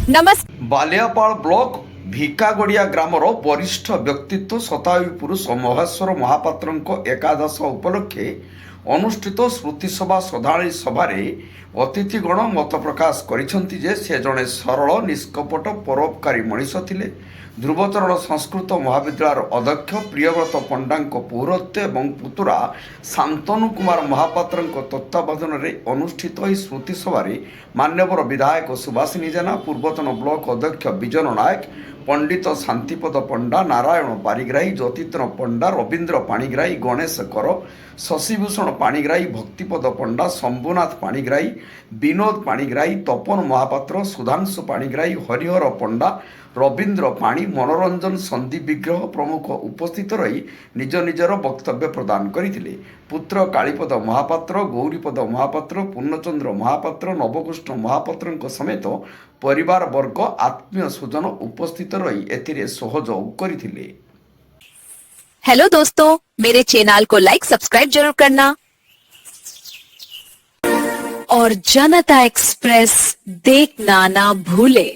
नमस्कार। Baliapal block भिकागड़िया grammar वरिष्ठ व्यक्तित्व शतायु पुरुष महेश्वर महापात्र एकादश उपलक्षे अनुष्ठित श्रुतिसभा श्रद्धांजलि सभारे अतिथिगण मत प्रकाश करिसेंति जे से जड़े सरल निष्कपट परोपकारी मनीष थिले। ध्रुवचरण संस्कृत महाविद्यालय अध्यक्ष प्रियव्रत पंडा पौरत्व और पुतुरा शांतनु कुमार महापात्र तत्वावधान में अनुष्ठित श्रुति सभारे मान्यवर विधायक सुभाषिनी जेना, पूर्वतन ब्लॉक अध्यक्ष विजन नायक, पंडित शांतिपद पंडा, नारायण पारिग्राही, ज्योतित्र पंडा, रवींद्र पाणिग्राही, गणेश कर, शशिभूषण पाणिग्राही, भक्तिपद पंडा, शंभुनाथ पाणिग्राही, विनोद पाणिग्राही, तपन महापात्र, सुधांशु पाणिग्राही, हरिहर पंडा, रवींद्र पाणी, मनोरंजन सन्दीप विग्रह प्रमुख उपस्थित रही निज निजर वक्तव्य प्रदान करथिले। पुत्र कालीपद महापात्र, गौरीपद महापात्र, पूर्णचंद्र महापात्र, नवकृष्ण महापात्र समेत परिवार वर्ग आत्मीय स्वजन उपस्थित रही एथिरे सहयोग करथिले। हेलो दोस्तों, मेरे चैनल को लाइक सब्सक्राइब जरूर करना और जनता एक्सप्रेस देखना ना भूले।